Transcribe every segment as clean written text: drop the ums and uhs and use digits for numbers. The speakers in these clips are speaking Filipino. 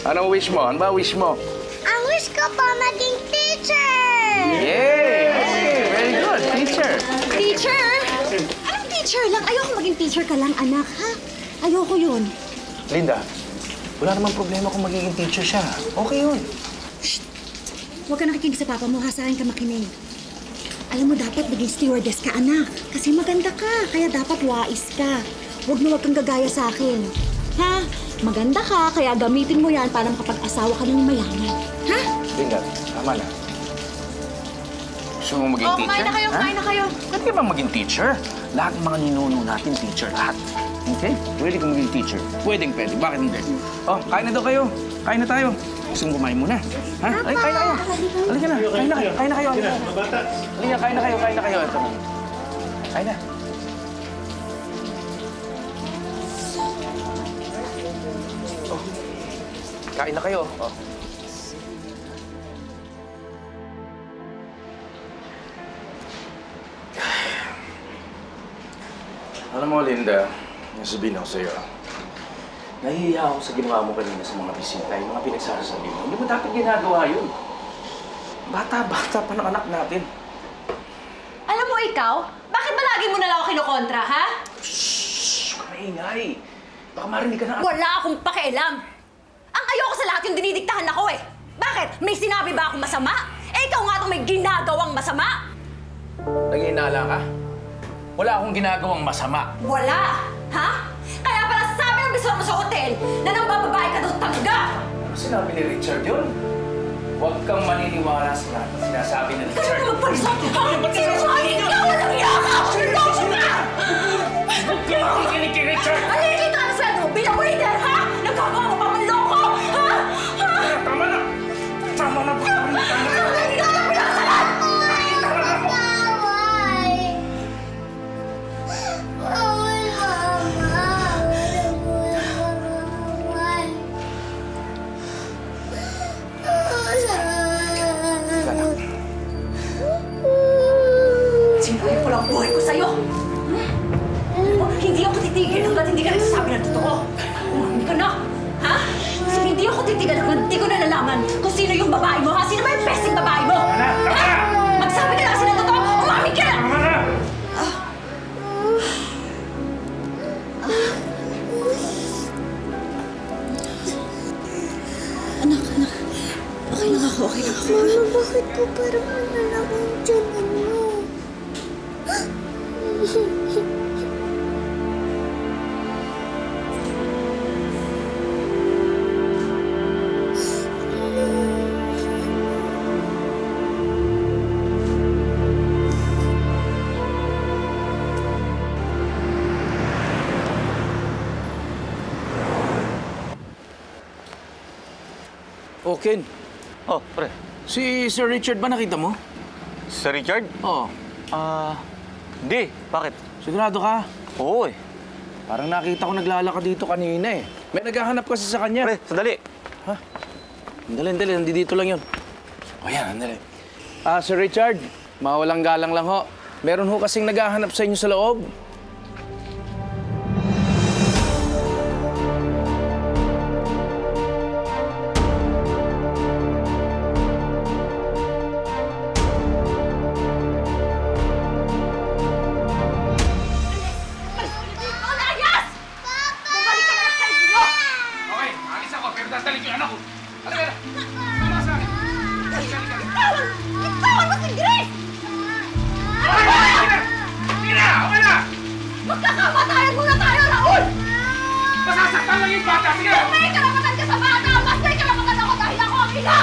Anong wish mo? Ano ba wish mo? Ang wish ko po maging teacher! Yay! Okay, very good. Teacher. Teacher? Anong teacher lang? Ayoko maging teacher ka lang, anak, ha? Ayoko yun. Linda, wala namang problema kung magiging teacher siya. Okay yun. Shh! Huwag ka nakikinig sa papa mo, ha? Sa akin ka makinig. Alam mo, dapat maging stewardess ka, anak. Kasi maganda ka, kaya dapat wais ka. Huwag kang gagaya sa akin. Ha? Maganda ka, kaya gamitin mo yan para makapag-asawa ka ng mayaman. Ha? Linda, tama na. Gusto mo maging teacher? Kumain na kayo, kumain na kayo. Pwede ka bang maging teacher? Lahat ng mga ninuno natin, teacher, lahat. Okay? Pwede ka maging teacher. Pwede. Bakit hindi? Oh, kain na daw kayo. Kain na tayo. Gusto mo kumain muna? Ha? Ay, kain na kayo. Halika na. Kain na kayo. Halika, kain na kayo. Ito na. Kain na. Oh. Kain na kayo. Oh. Alam mo, Linda, nasabihin ako sa'yo. Nahihiya ako sa ginawa mo kanina sa mga bisita, yung mga pinagsasabi mo. Hindi mo dapat ginagawa yun. Bata-bata pa ng anak natin. Alam mo ikaw, bakit ba lagi mo na lang ako kinukontra, ha? Shhh! Maingay. Baka marinig ka na... Wala akong pakialam. Ang ayoko sa lahat yung dinidiktahan ako eh. Bakit? May sinabi ba akong masama? Eh ikaw nga itong may ginagawang masama. Nag-iinala ka? Wala akong ginagawang masama. Wala! Ha? Kaya pala sabi ng bisor mo sa hotel na nang bababae ka daw talaga! Ano sinabi ni Richard yun? Huwag kang maniniwala sa lahat ng sinasabi ni Richard. Kaya ka magparisot! Sinungaling ka! Walang yaka! Loko ka! Huwag kang makikinig kay Richard! Nakikita na sa ano bilang waiter, ha? Nagkagawa mo pa man loko! Ha? Ha? Tama na! Tama na! Tama na! Hindi ka na pinakasalan! Sinabi ko lang buhay ko sa'yo! Hindi ako titigil hanggat hindi ka nagsasabi ng totoo. Umamin ka na! Ha? Kasi hindi ako titigil hanggat hindi ko na nalaman kung sino yung babae mo, ha? Sino ba yung pesting babae mo? Tama na! Ha? Magsabi ka na kasi ng totoo! Umamin ka na! Tama na! Anak. Okay lang ako. Mama, bakit po parang nanalak ang tiyan mo? Oh, Ken. Oh, pre. Si Sir Richard ba nakita mo? Sir Richard? Oo. Hindi. Bakit? Sigurado ka? Oo eh. Parang nakita ko naglalakad dito kanina eh. May naghahanap kasi sa kanya. Pre, sandali. Dali. Nandito lang yun. O yan, andali. Sir Richard, mawalang galang lang ho. Meron ho kasing naghahanap sa inyo sa loob. Magkakamatayan muna tayo, Raul! Masasaktan lang yung bata! Sige! Kung may karapatan ka sa bata, mas may karapatan ako dahil ako ang ina!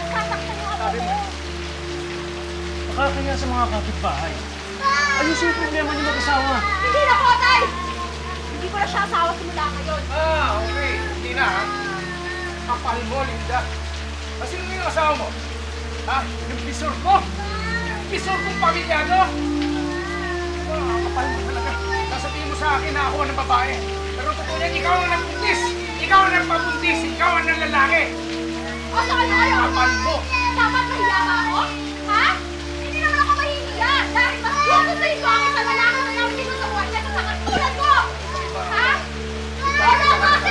Sasaktan yung ako mo. Nakakaya sa mga kapitbahay. Ayusin yung problema niyo mag-asawa. Hindi na po, Tay! Hindi ko na siya asawa simula ngayon. Okay. Hindi na, ha? Kapal mo, Linda. Sino yung asawa mo? Ha? Yung bisor ko? Bisor kong pamilyado? Kapal mo talaga. Sasabihin mo sa akin na ako ang babae. Pero totoo yan, ikaw ang nagpuntis. Ikaw ang nagpabuntis. Ikaw ang lalaki. O, saan na kayo? Kapal mo. Dapat mahiya ba ako? Ha? Hindi naman ako mahihiya dahil mas gusto sa ito ang isang lalaki na namin sinusubuan niya sa katulad ko! Ha? Wala kasi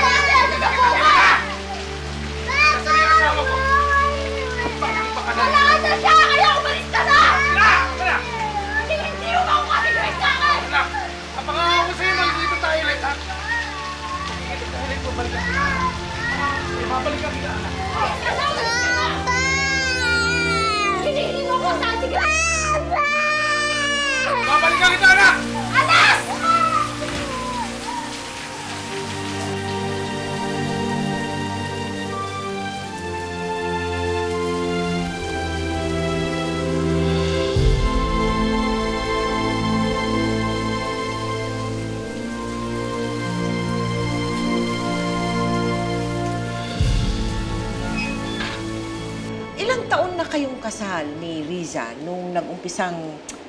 kayong kasal ni Riza nung nag-umpisang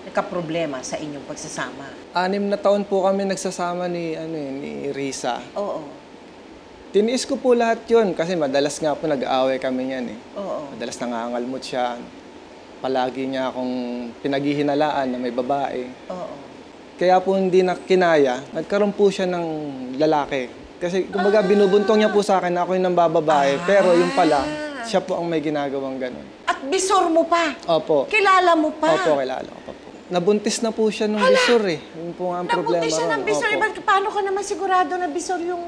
nagka-problema sa inyong pagsasama? 6 na taon po kami nagsasama ni Risa. Oo. Tiniis ko po lahat yun kasi madalas nga po nag-aaway kami niyan eh. Oo. Madalas nangangalmot siya. Palagi niya akong pinaghihinalaan na may babae. Oo. Kaya po hindi na kinaya, nagkaroon po siya ng lalaki. Kasi kumbaga binubuntong niya po sa akin na ako yung nambababae, pero yung pala, siya po ang may ginagawang ganun. At bisor mo pa? Opo. Kilala mo pa? Opo, kilala ko pa po. Nabuntis na po siya nung bisor eh. Yun po nga ang problema. Nabuntis siya ng ron. bisor. Opo. Paano ka naman sigurado na bisor yung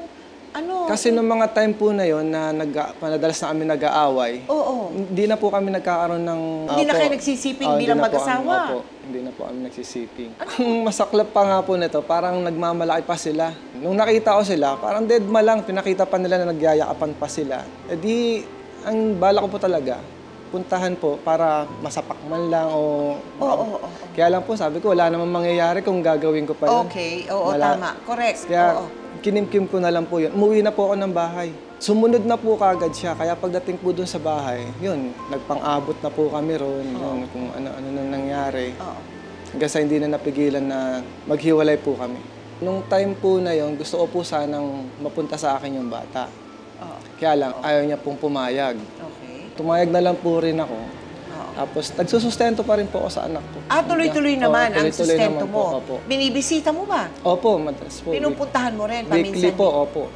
ano? Kasi nung mga time po na yon na madalas na kami nag-aaway, Oo. hindi na po kami nagkakaroon ng... Hindi na kayo nagsisiping bilang hindi na po mag-asawa? Opo, hindi na po kami nagsisiping. Ang masaklap pa nga po nito, parang nagmamalaki pa sila. Nung nakita ko sila, parang dead ma lang, pinakita pa nila na nagyayakapan pa sila. E di, ang bala ko po talaga, puntahan po para masapak man lang o... Oo. Kaya lang po, sabi ko, wala namang mangyayari kung gagawin ko pa yun. Okay, oo, tama. Correct. Kaya Oo. kinimkim ko na lang po yun. Umuwi na po ako ng bahay. Sumunod na po kagad siya. Kaya pagdating po dun sa bahay, yun, nagpang-abot na po kami ron. Yun, kung ano-ano nang nangyari. Oo. Hanggang sa hindi na napigilan na maghiwalay po kami. Nung time po na yun, gusto ko po sanang mapunta sa akin yung bata. Oo. Kaya lang, ayaw niya pong pumayag. Okay. Tumayag na lang po rin ako. Tapos, nagsusustento pa rin po ako sa anak ko. Tuloy-tuloy naman ang tuloy-tuloy sustento naman mo. po, opo. Binibisita mo ba? Opo, madalas po. Pinupuntahan mo rin, Weekly paminsan. po, opo.